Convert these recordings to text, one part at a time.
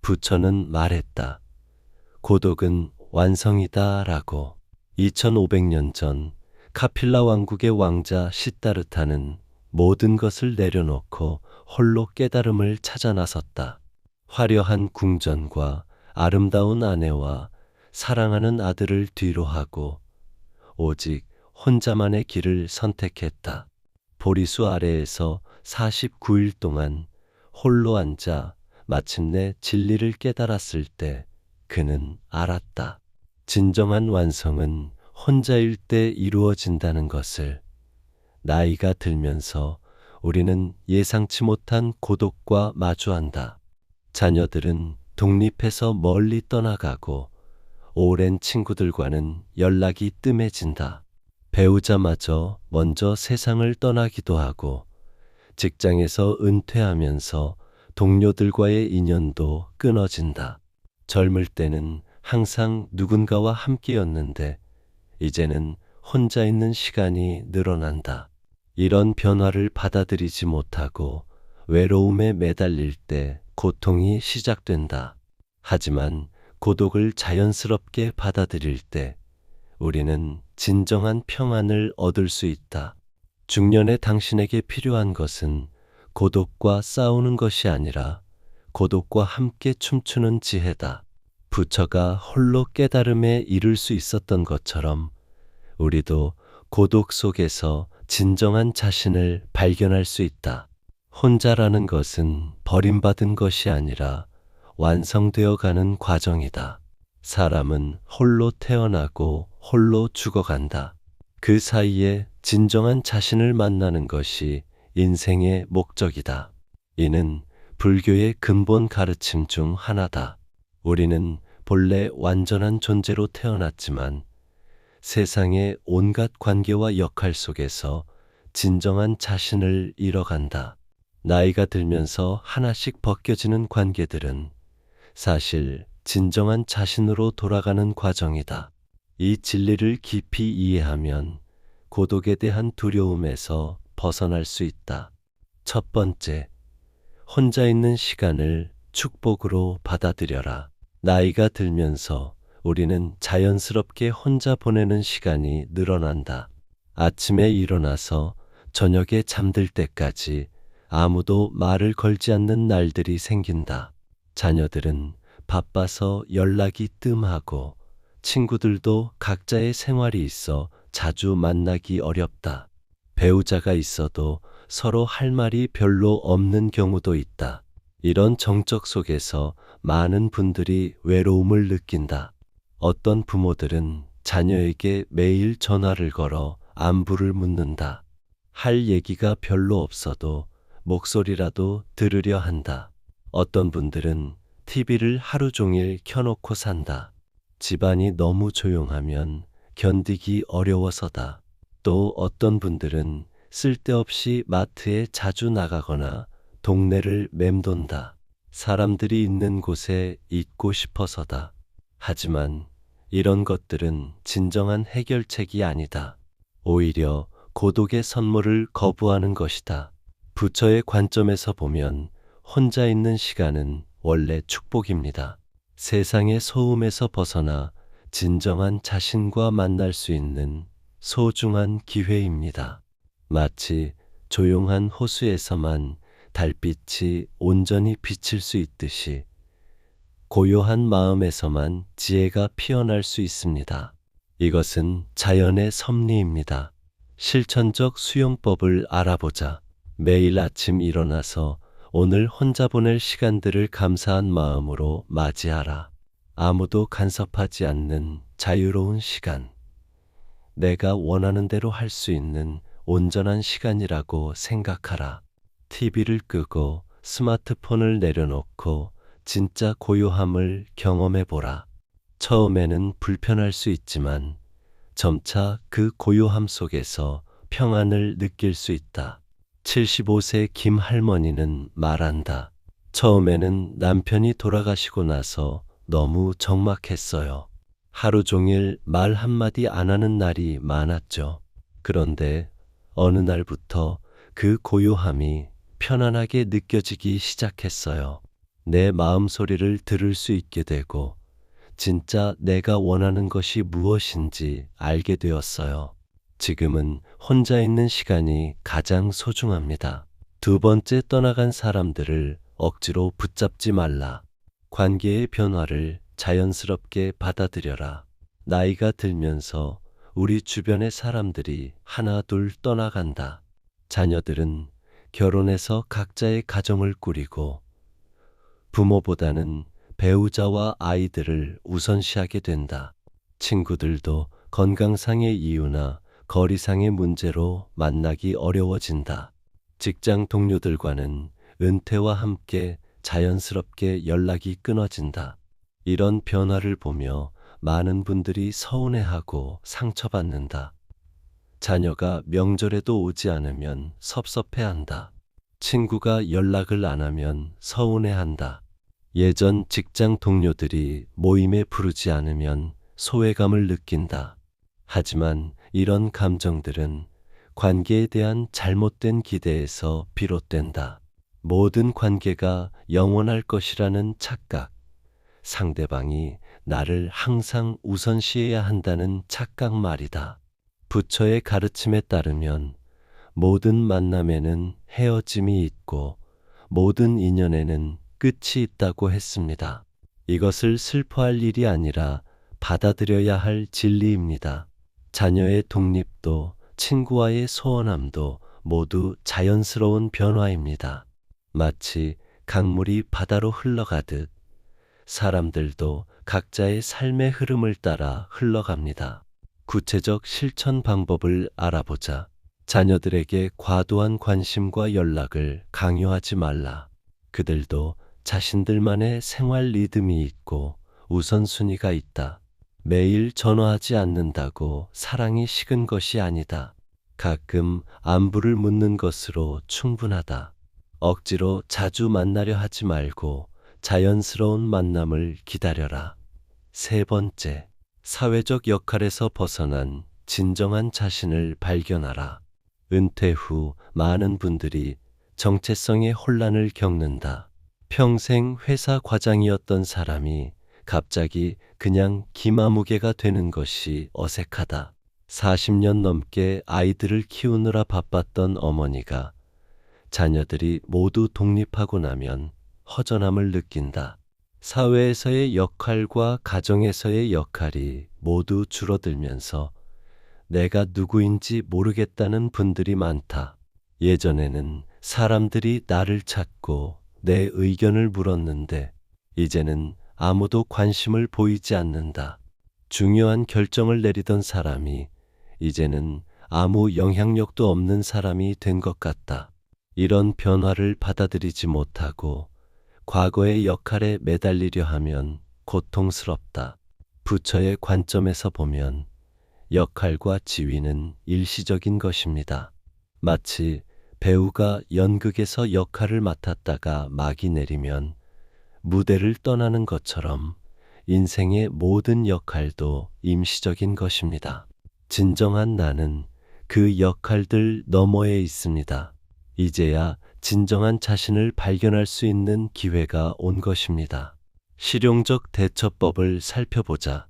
부처는 말했다. 고독은 완성이다 라고. 2500년 전 카필라 왕국의 왕자 시다르타는 모든 것을 내려놓고 홀로 깨달음을 찾아 나섰다. 화려한 궁전과 아름다운 아내와 사랑하는 아들을 뒤로하고 오직 혼자만의 길을 선택했다. 보리수 아래에서 49일 동안 홀로 앉아 마침내 진리를 깨달았을 때 그는 알았다. 진정한 완성은 혼자일 때 이루어진다는 것을. 나이가 들면서 우리는 예상치 못한 고독과 마주한다. 자녀들은 독립해서 멀리 떠나가고 오랜 친구들과는 연락이 뜸해진다. 배우자마저 먼저 세상을 떠나기도 하고 직장에서 은퇴하면서 동료들과의 인연도 끊어진다. 젊을 때는 항상 누군가와 함께였는데 이제는 혼자 있는 시간이 늘어난다. 이런 변화를 받아들이지 못하고 외로움에 매달릴 때 고통이 시작된다. 하지만 고독을 자연스럽게 받아들일 때 우리는 진정한 평안을 얻을 수 있다. 중년의 당신에게 필요한 것은 고독과 싸우는 것이 아니라 고독과 함께 춤추는 지혜다. 부처가 홀로 깨달음에 이를 수 있었던 것처럼 우리도 고독 속에서 진정한 자신을 발견할 수 있다. 혼자라는 것은 버림받은 것이 아니라 완성되어 가는 과정이다. 사람은 홀로 태어나고 홀로 죽어간다. 그 사이에 진정한 자신을 만나는 것이 인생의 목적이다. 이는 불교의 근본 가르침 중 하나다. 우리는 본래 완전한 존재로 태어났지만 세상의 온갖 관계와 역할 속에서 진정한 자신을 잃어간다. 나이가 들면서 하나씩 벗겨지는 관계들은 사실 진정한 자신으로 돌아가는 과정이다. 이 진리를 깊이 이해하면 고독에 대한 두려움에서 벗어날 수 있다. 첫 번째, 혼자 있는 시간을 축복으로 받아들여라. 나이가 들면서 우리는 자연스럽게 혼자 보내는 시간이 늘어난다. 아침에 일어나서 저녁에 잠들 때까지 아무도 말을 걸지 않는 날들이 생긴다. 자녀들은 바빠서 연락이 뜸하고 친구들도 각자의 생활이 있어 자주 만나기 어렵다. 배우자가 있어도 서로 할 말이 별로 없는 경우도 있다. 이런 정적 속에서 많은 분들이 외로움을 느낀다. 어떤 부모들은 자녀에게 매일 전화를 걸어 안부를 묻는다. 할 얘기가 별로 없어도 목소리라도 들으려 한다. 어떤 분들은 TV를 하루 종일 켜놓고 산다. 집안이 너무 조용하면 견디기 어려워서다. 또 어떤 분들은 쓸데없이 마트에 자주 나가거나 동네를 맴돈다. 사람들이 있는 곳에 있고 싶어서다. 하지만 이런 것들은 진정한 해결책이 아니다. 오히려 고독의 선물을 거부하는 것이다. 부처의 관점에서 보면 혼자 있는 시간은 원래 축복입니다. 세상의 소음에서 벗어나 진정한 자신과 만날 수 있는 소중한 기회입니다. 마치 조용한 호수에서만 달빛이 온전히 비칠 수 있듯이 고요한 마음에서만 지혜가 피어날 수 있습니다. 이것은 자연의 섭리입니다. 실천적 수용법을 알아보자. 매일 아침 일어나서 오늘 혼자 보낼 시간들을 감사한 마음으로 맞이하라. 아무도 간섭하지 않는 자유로운 시간. 내가 원하는 대로 할 수 있는 온전한 시간이라고 생각하라. TV를 끄고 스마트폰을 내려놓고 진짜 고요함을 경험해보라. 처음에는 불편할 수 있지만 점차 그 고요함 속에서 평안을 느낄 수 있다. 75세 김 할머니는 말한다. 처음에는 남편이 돌아가시고 나서 너무 적막했어요. 하루 종일 말 한마디 안 하는 날이 많았죠. 그런데 어느 날부터 그 고요함이 편안하게 느껴지기 시작했어요. 내 마음 소리를 들을 수 있게 되고 진짜 내가 원하는 것이 무엇인지 알게 되었어요. 지금은 혼자 있는 시간이 가장 소중합니다. 두 번째, 떠나간 사람들을 억지로 붙잡지 말라. 관계의 변화를 자연스럽게 받아들여라. 나이가 들면서 우리 주변의 사람들이 하나 둘 떠나간다. 자녀들은 결혼해서 각자의 가정을 꾸리고 부모보다는 배우자와 아이들을 우선시하게 된다. 친구들도 건강상의 이유나 거리상의 문제로 만나기 어려워진다. 직장 동료들과는 은퇴와 함께 자연스럽게 연락이 끊어진다. 이런 변화를 보며 많은 분들이 서운해하고 상처받는다. 자녀가 명절에도 오지 않으면 섭섭해한다. 친구가 연락을 안 하면 서운해한다. 예전 직장 동료들이 모임에 부르지 않으면 소외감을 느낀다. 하지만 이런 감정들은 관계에 대한 잘못된 기대에서 비롯된다. 모든 관계가 영원할 것이라는 착각, 상대방이 나를 항상 우선시해야 한다는 착각 말이다. 부처의 가르침에 따르면 모든 만남에는 헤어짐이 있고 모든 인연에는 끝이 있다고 했습니다. 이것을 슬퍼할 일이 아니라 받아들여야 할 진리입니다. 자녀의 독립도 친구와의 소원함도 모두 자연스러운 변화입니다. 마치 강물이 바다로 흘러가듯 사람들도 각자의 삶의 흐름을 따라 흘러갑니다. 구체적 실천 방법을 알아보자. 자녀들에게 과도한 관심과 연락을 강요하지 말라. 그들도 자신들만의 생활 리듬이 있고 우선순위가 있다. 매일 전화하지 않는다고 사랑이 식은 것이 아니다. 가끔 안부를 묻는 것으로 충분하다. 억지로 자주 만나려 하지 말고 자연스러운 만남을 기다려라. 세 번째, 사회적 역할에서 벗어난 진정한 자신을 발견하라. 은퇴 후 많은 분들이 정체성의 혼란을 겪는다. 평생 회사 과장이었던 사람이 갑자기 그냥 기마무개가 되는 것이 어색하다. 40년 넘게 아이들을 키우느라 바빴던 어머니가 자녀들이 모두 독립하고 나면 허전함을 느낀다. 사회에서의 역할과 가정에서의 역할이 모두 줄어들면서 내가 누구인지 모르겠다는 분들이 많다. 예전에는 사람들이 나를 찾고 내 의견을 물었는데 이제는 아무도 관심을 보이지 않는다. 중요한 결정을 내리던 사람이 이제는 아무 영향력도 없는 사람이 된 것 같다. 이런 변화를 받아들이지 못하고 과거의 역할에 매달리려 하면 고통스럽다. 부처의 관점에서 보면 역할과 지위는 일시적인 것입니다. 마치 배우가 연극에서 역할을 맡았다가 막이 내리면 무대를 떠나는 것처럼 인생의 모든 역할도 임시적인 것입니다. 진정한 나는 그 역할들 너머에 있습니다. 이제야 진정한 자신을 발견할 수 있는 기회가 온 것입니다. 실용적 대처법을 살펴보자.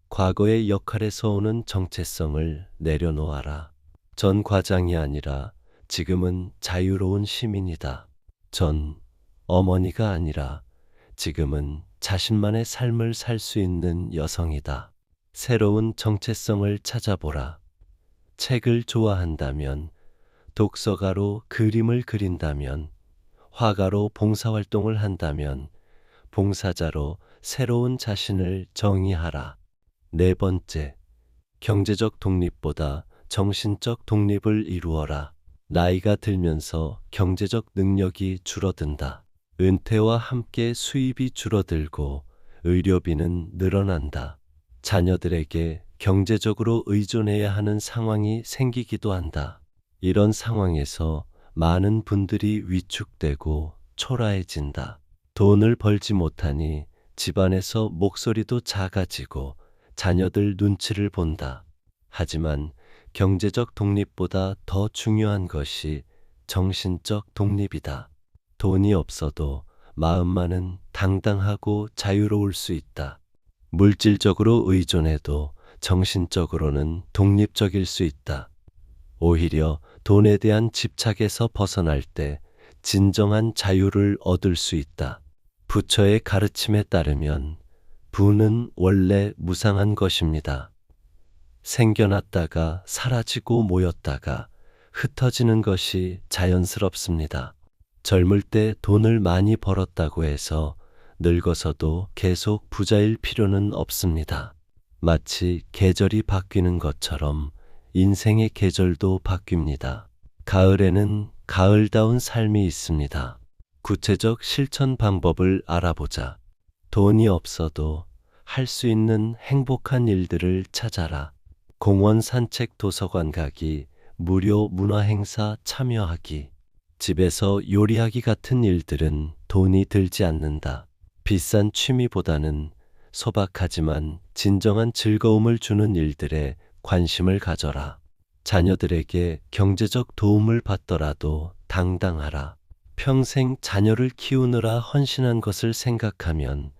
과거의 역할에서 오는 정체성을 내려놓아라. 전 과장이 아니라 지금은 자유로운 시민이다. 전 어머니가 아니라 지금은 자신만의 삶을 살 수 있는 여성이다. 새로운 정체성을 찾아보라. 책을 좋아한다면, 독서가로 그림을 그린다면, 화가로 봉사활동을 한다면, 봉사자로 새로운 자신을 정의하라. 네 번째, 경제적 독립보다 정신적 독립을 이루어라. 나이가 들면서 경제적 능력이 줄어든다. 은퇴와 함께 수입이 줄어들고 의료비는 늘어난다. 자녀들에게 경제적으로 의존해야 하는 상황이 생기기도 한다. 이런 상황에서 많은 분들이 위축되고 초라해진다. 돈을 벌지 못하니 집안에서 목소리도 작아지고 자녀들 눈치를 본다. 하지만 경제적 독립보다 더 중요한 것이 정신적 독립이다. 돈이 없어도 마음만은 당당하고 자유로울 수 있다. 물질적으로 의존해도 정신적으로는 독립적일 수 있다. 오히려 돈에 대한 집착에서 벗어날 때 진정한 자유를 얻을 수 있다. 부처의 가르침에 따르면 부는 원래 무상한 것입니다. 생겨났다가 사라지고 모였다가 흩어지는 것이 자연스럽습니다. 젊을 때 돈을 많이 벌었다고 해서 늙어서도 계속 부자일 필요는 없습니다. 마치 계절이 바뀌는 것처럼 인생의 계절도 바뀝니다. 가을에는 가을다운 삶이 있습니다. 구체적 실천 방법을 알아보자. 돈이 없어도 할 수 있는 행복한 일들을 찾아라. 공원 산책, 도서관 가기, 무료 문화행사 참여하기, 집에서 요리하기 같은 일들은 돈이 들지 않는다. 비싼 취미보다는 소박하지만 진정한 즐거움을 주는 일들에 관심을 가져라. 자녀들에게 경제적 도움을 받더라도 당당하라. 평생 자녀를 키우느라 헌신한 것을 생각하면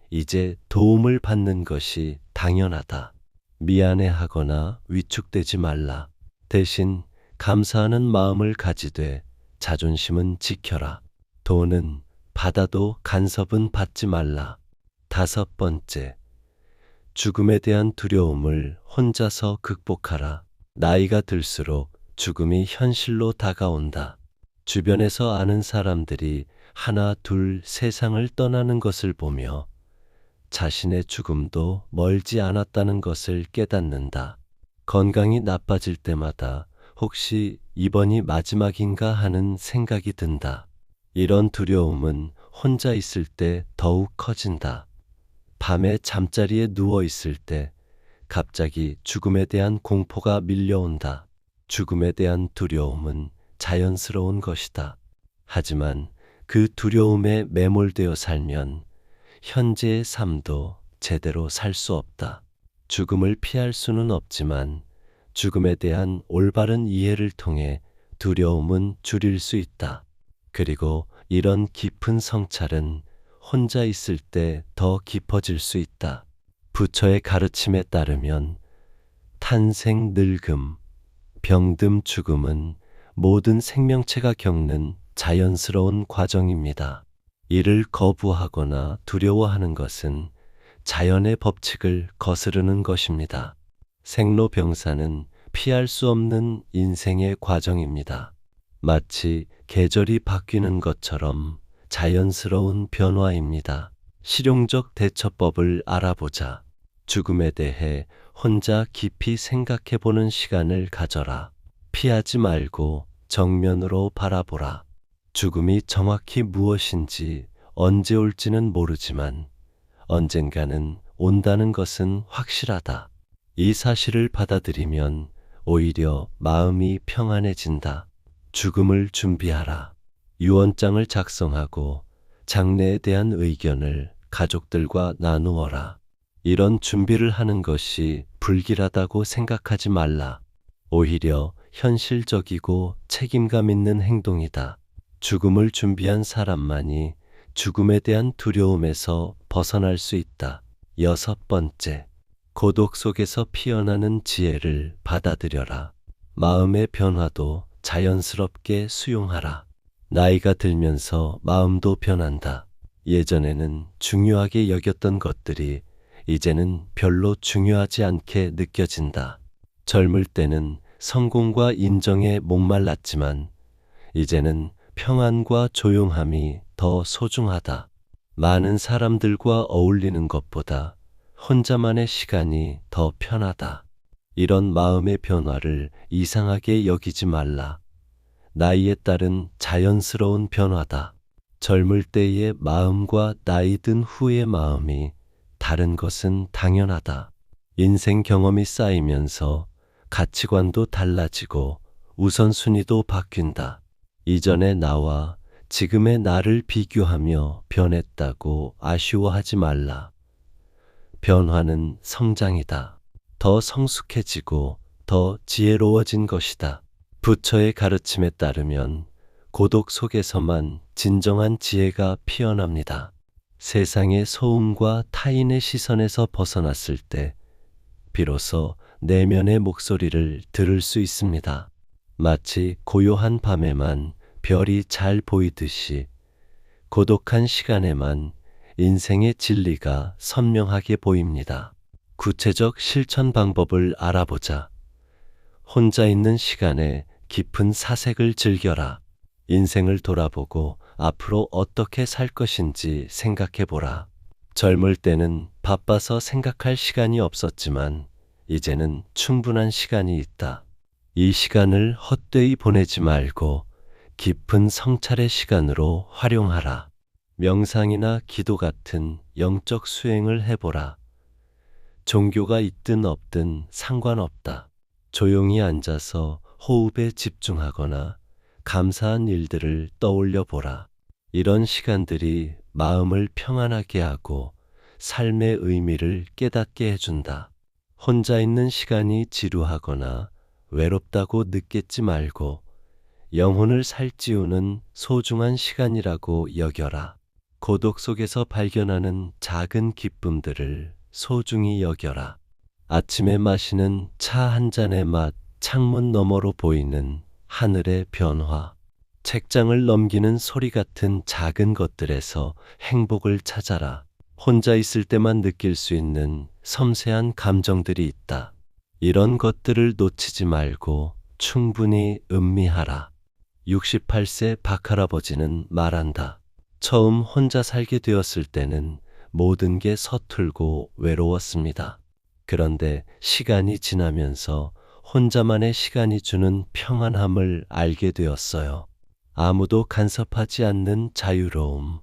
이제 도움을 받는 것이 당연하다. 미안해하거나 위축되지 말라. 대신 감사하는 마음을 가지되 자존심은 지켜라. 돈은 받아도 간섭은 받지 말라. 5번째, 죽음에 대한 두려움을 혼자서 극복하라. 나이가 들수록 죽음이 현실로 다가온다. 주변에서 아는 사람들이 하나 둘 세상을 떠나는 것을 보며 자신의 죽음도 멀지 않았다는 것을 깨닫는다. 건강이 나빠질 때마다 혹시 이번이 마지막인가 하는 생각이 든다. 이런 두려움은 혼자 있을 때 더욱 커진다. 밤에 잠자리에 누워 있을 때 갑자기 죽음에 대한 공포가 밀려온다. 죽음에 대한 두려움은 자연스러운 것이다. 하지만 그 두려움에 매몰되어 살면 현재의 삶도 제대로 살 수 없다. 죽음을 피할 수는 없지만 죽음에 대한 올바른 이해를 통해 두려움은 줄일 수 있다. 그리고 이런 깊은 성찰은 혼자 있을 때 더 깊어질 수 있다. 부처의 가르침에 따르면 탄생, 늙음, 병듦, 죽음은 모든 생명체가 겪는 자연스러운 과정입니다. 이를 거부하거나 두려워하는 것은 자연의 법칙을 거스르는 것입니다. 생로병사는 피할 수 없는 인생의 과정입니다. 마치 계절이 바뀌는 것처럼 자연스러운 변화입니다. 실용적 대처법을 알아보자. 죽음에 대해 혼자 깊이 생각해 보는 시간을 가져라. 피하지 말고 정면으로 바라보라. 죽음이 정확히 무엇인지 언제 올지는 모르지만 언젠가는 온다는 것은 확실하다. 이 사실을 받아들이면 오히려 마음이 평안해진다. 죽음을 준비하라. 유언장을 작성하고 장래에 대한 의견을 가족들과 나누어라. 이런 준비를 하는 것이 불길하다고 생각하지 말라. 오히려 현실적이고 책임감 있는 행동이다. 죽음을 준비한 사람만이 죽음에 대한 두려움에서 벗어날 수 있다. 6번째, 고독 속에서 피어나는 지혜를 받아들여라. 마음의 변화도 자연스럽게 수용하라. 나이가 들면서 마음도 변한다. 예전에는 중요하게 여겼던 것들이 이제는 별로 중요하지 않게 느껴진다. 젊을 때는 성공과 인정에 목말랐지만 이제는 평안과 조용함이 더 소중하다. 많은 사람들과 어울리는 것보다 혼자만의 시간이 더 편하다. 이런 마음의 변화를 이상하게 여기지 말라. 나이에 따른 자연스러운 변화다. 젊을 때의 마음과 나이 든 후의 마음이 다른 것은 당연하다. 인생 경험이 쌓이면서 가치관도 달라지고 우선순위도 바뀐다. 이전의 나와 지금의 나를 비교하며 변했다고 아쉬워하지 말라. 변화는 성장이다. 더 성숙해지고 더 지혜로워진 것이다. 부처의 가르침에 따르면 고독 속에서만 진정한 지혜가 피어납니다. 세상의 소음과 타인의 시선에서 벗어났을 때 비로소 내면의 목소리를 들을 수 있습니다. 마치 고요한 밤에만 별이 잘 보이듯이 고독한 시간에만 인생의 진리가 선명하게 보입니다. 구체적 실천 방법을 알아보자. 혼자 있는 시간에 깊은 사색을 즐겨라. 인생을 돌아보고 앞으로 어떻게 살 것인지 생각해 보라. 젊을 때는 바빠서 생각할 시간이 없었지만 이제는 충분한 시간이 있다. 이 시간을 헛되이 보내지 말고 깊은 성찰의 시간으로 활용하라. 명상이나 기도 같은 영적 수행을 해보라. 종교가 있든 없든 상관없다. 조용히 앉아서 호흡에 집중하거나 감사한 일들을 떠올려 보라. 이런 시간들이 마음을 평안하게 하고 삶의 의미를 깨닫게 해준다. 혼자 있는 시간이 지루하거나 외롭다고 느끼지 말고 영혼을 살찌우는 소중한 시간이라고 여겨라. 고독 속에서 발견하는 작은 기쁨들을 소중히 여겨라. 아침에 마시는 차 한 잔의 맛, 창문 너머로 보이는 하늘의 변화, 책장을 넘기는 소리 같은 작은 것들에서 행복을 찾아라. 혼자 있을 때만 느낄 수 있는 섬세한 감정들이 있다. 이런 것들을 놓치지 말고 충분히 음미하라. 68세 박할아버지는 말한다. 처음 혼자 살게 되었을 때는 모든 게 서툴고 외로웠습니다. 그런데 시간이 지나면서 혼자만의 시간이 주는 평안함을 알게 되었어요. 아무도 간섭하지 않는 자유로움,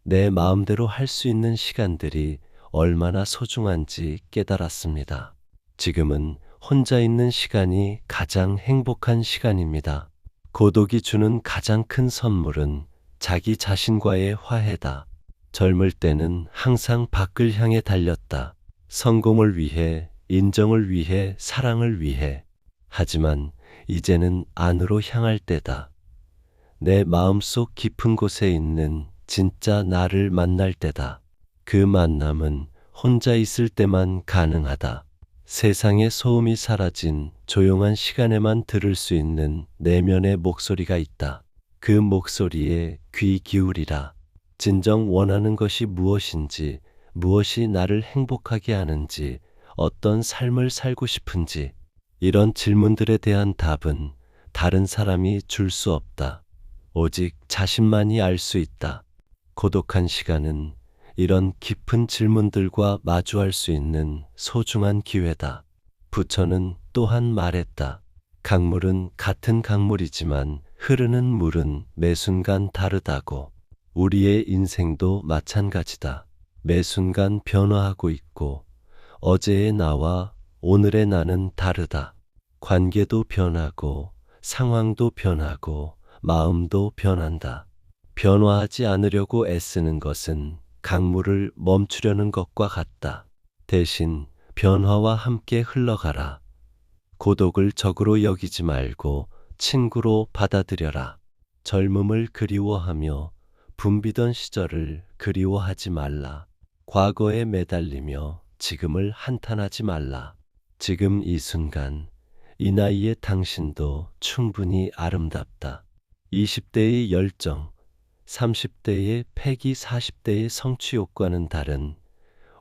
내 마음대로 할 수 있는 시간들이 얼마나 소중한지 깨달았습니다. 지금은 혼자 있는 시간이 가장 행복한 시간입니다. 고독이 주는 가장 큰 선물은 자기 자신과의 화해다. 젊을 때는 항상 밖을 향해 달렸다. 성공을 위해, 인정을 위해, 사랑을 위해. 하지만 이제는 안으로 향할 때다. 내 마음속 깊은 곳에 있는 진짜 나를 만날 때다. 그 만남은 혼자 있을 때만 가능하다. 세상의 소음이 사라진 조용한 시간에만 들을 수 있는 내면의 목소리가 있다. 그 목소리에 귀 기울이라. 진정 원하는 것이 무엇인지, 무엇이 나를 행복하게 하는지, 어떤 삶을 살고 싶은지, 이런 질문들에 대한 답은 다른 사람이 줄 수 없다. 오직 자신만이 알 수 있다. 고독한 시간은 이런 깊은 질문들과 마주할 수 있는 소중한 기회다. 부처는 또한 말했다. 강물은 같은 강물이지만 흐르는 물은 매 순간 다르다고. 우리의 인생도 마찬가지다. 매 순간 변화하고 있고 어제의 나와 오늘의 나는 다르다. 관계도 변하고 상황도 변하고 마음도 변한다. 변화하지 않으려고 애쓰는 것은 강물을 멈추려는 것과 같다. 대신 변화와 함께 흘러가라. 고독을 적으로 여기지 말고 친구로 받아들여라. 젊음을 그리워하며 붐비던 시절을 그리워하지 말라. 과거에 매달리며 지금을 한탄하지 말라. 지금 이 순간, 이 나이의 당신도 충분히 아름답다. 20대의 열정, 30대의 패기, 40대의 성취욕과는 다른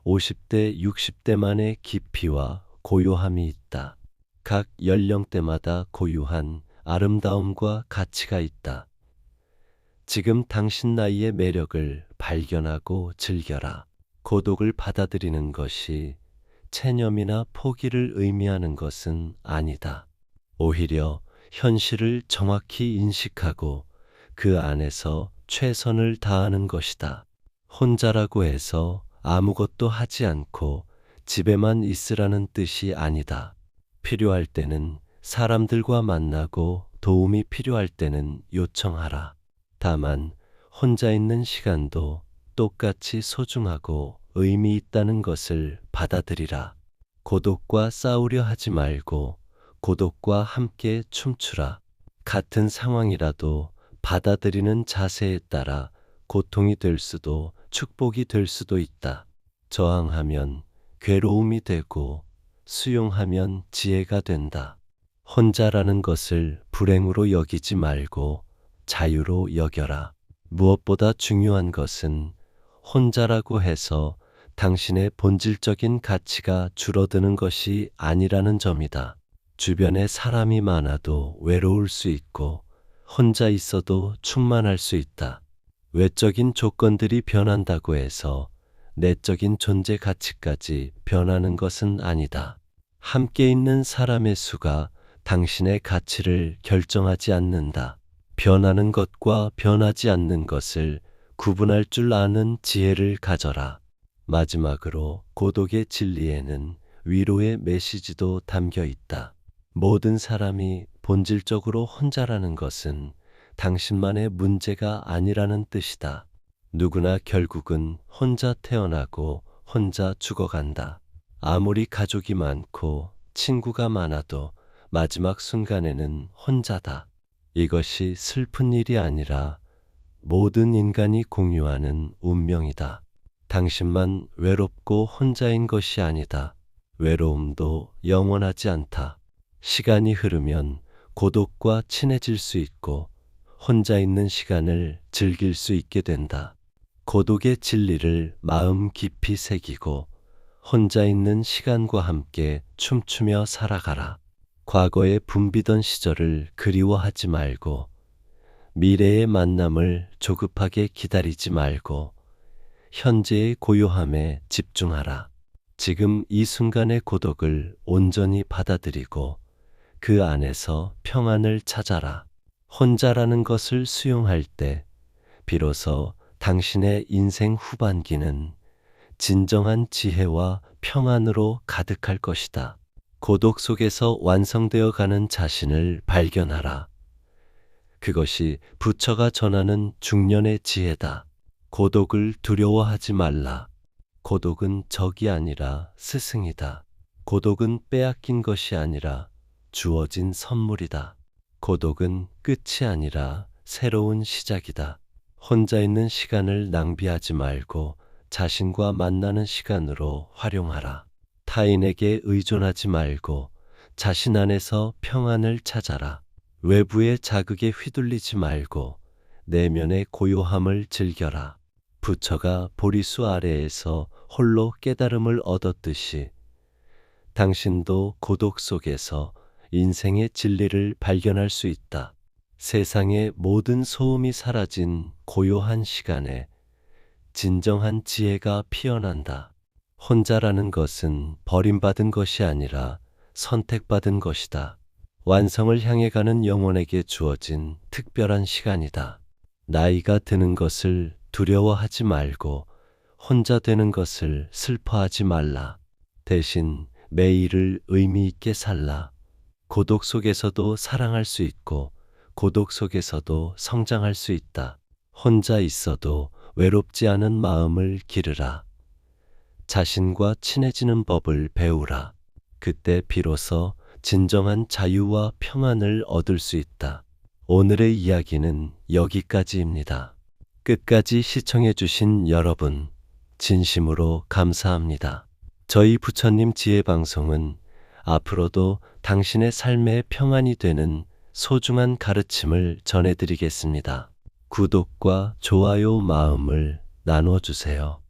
50대, 60대만의 깊이와 고요함이 있다. 각 연령대마다 고유한 아름다움과 가치가 있다. 지금 당신 나이의 매력을 발견하고 즐겨라. 고독을 받아들이는 것이 체념이나 포기를 의미하는 것은 아니다. 오히려 현실을 정확히 인식하고 그 안에서 최선을 다하는 것이다. 혼자라고 해서 아무것도 하지 않고 집에만 있으라는 뜻이 아니다. 필요할 때는 사람들과 만나고 도움이 필요할 때는 요청하라. 다만 혼자 있는 시간도 똑같이 소중하고 의미 있다는 것을 받아들이라. 고독과 싸우려 하지 말고 고독과 함께 춤추라. 같은 상황이라도 받아들이는 자세에 따라 고통이 될 수도 축복이 될 수도 있다. 저항하면 괴로움이 되고 수용하면 지혜가 된다. 혼자라는 것을 불행으로 여기지 말고 자유로 여겨라. 무엇보다 중요한 것은 혼자라고 해서 당신의 본질적인 가치가 줄어드는 것이 아니라는 점이다. 주변에 사람이 많아도 외로울 수 있고 혼자 있어도 충만할 수 있다. 외적인 조건들이 변한다고 해서 내적인 존재 가치까지 변하는 것은 아니다. 함께 있는 사람의 수가 당신의 가치를 결정하지 않는다. 변하는 것과 변하지 않는 것을 구분할 줄 아는 지혜를 가져라. 마지막으로 고독의 진리에는 위로의 메시지도 담겨 있다. 모든 사람이 본질적으로 혼자라는 것은 당신만의 문제가 아니라는 뜻이다. 누구나 결국은 혼자 태어나고 혼자 죽어간다. 아무리 가족이 많고 친구가 많아도 마지막 순간에는 혼자다. 이것이 슬픈 일이 아니라 모든 인간이 공유하는 운명이다. 당신만 외롭고 혼자인 것이 아니다. 외로움도 영원하지 않다. 시간이 흐르면 고독과 친해질 수 있고 혼자 있는 시간을 즐길 수 있게 된다. 고독의 진리를 마음 깊이 새기고 혼자 있는 시간과 함께 춤추며 살아가라. 과거에 붐비던 시절을 그리워하지 말고 미래의 만남을 조급하게 기다리지 말고 현재의 고요함에 집중하라. 지금 이 순간의 고독을 온전히 받아들이고 그 안에서 평안을 찾아라. 혼자라는 것을 수용할 때 비로소 당신의 인생 후반기는 진정한 지혜와 평안으로 가득할 것이다. 고독 속에서 완성되어 가는 자신을 발견하라. 그것이 부처가 전하는 중년의 지혜다. 고독을 두려워하지 말라. 고독은 적이 아니라 스승이다. 고독은 빼앗긴 것이 아니라 주어진 선물이다. 고독은 끝이 아니라 새로운 시작이다. 혼자 있는 시간을 낭비하지 말고 자신과 만나는 시간으로 활용하라. 타인에게 의존하지 말고 자신 안에서 평안을 찾아라. 외부의 자극에 휘둘리지 말고 내면의 고요함을 즐겨라. 부처가 보리수 아래에서 홀로 깨달음을 얻었듯이 당신도 고독 속에서 인생의 진리를 발견할 수 있다. 세상의 모든 소음이 사라진 고요한 시간에 진정한 지혜가 피어난다. 혼자라는 것은 버림받은 것이 아니라 선택받은 것이다. 완성을 향해 가는 영혼에게 주어진 특별한 시간이다. 나이가 드는 것을 두려워하지 말고 혼자 되는 것을 슬퍼하지 말라. 대신 매일을 의미 있게 살라. 고독 속에서도 사랑할 수 있고 고독 속에서도 성장할 수 있다. 혼자 있어도 외롭지 않은 마음을 기르라. 자신과 친해지는 법을 배우라. 그때 비로소 진정한 자유와 평안을 얻을 수 있다. 오늘의 이야기는 여기까지입니다. 끝까지 시청해 주신 여러분, 진심으로 감사합니다. 저희 부처님 지혜 방송은 앞으로도 당신의 삶의 평안이 되는 소중한 가르침을 전해드리겠습니다. 구독과 좋아요 마음을 나눠주세요.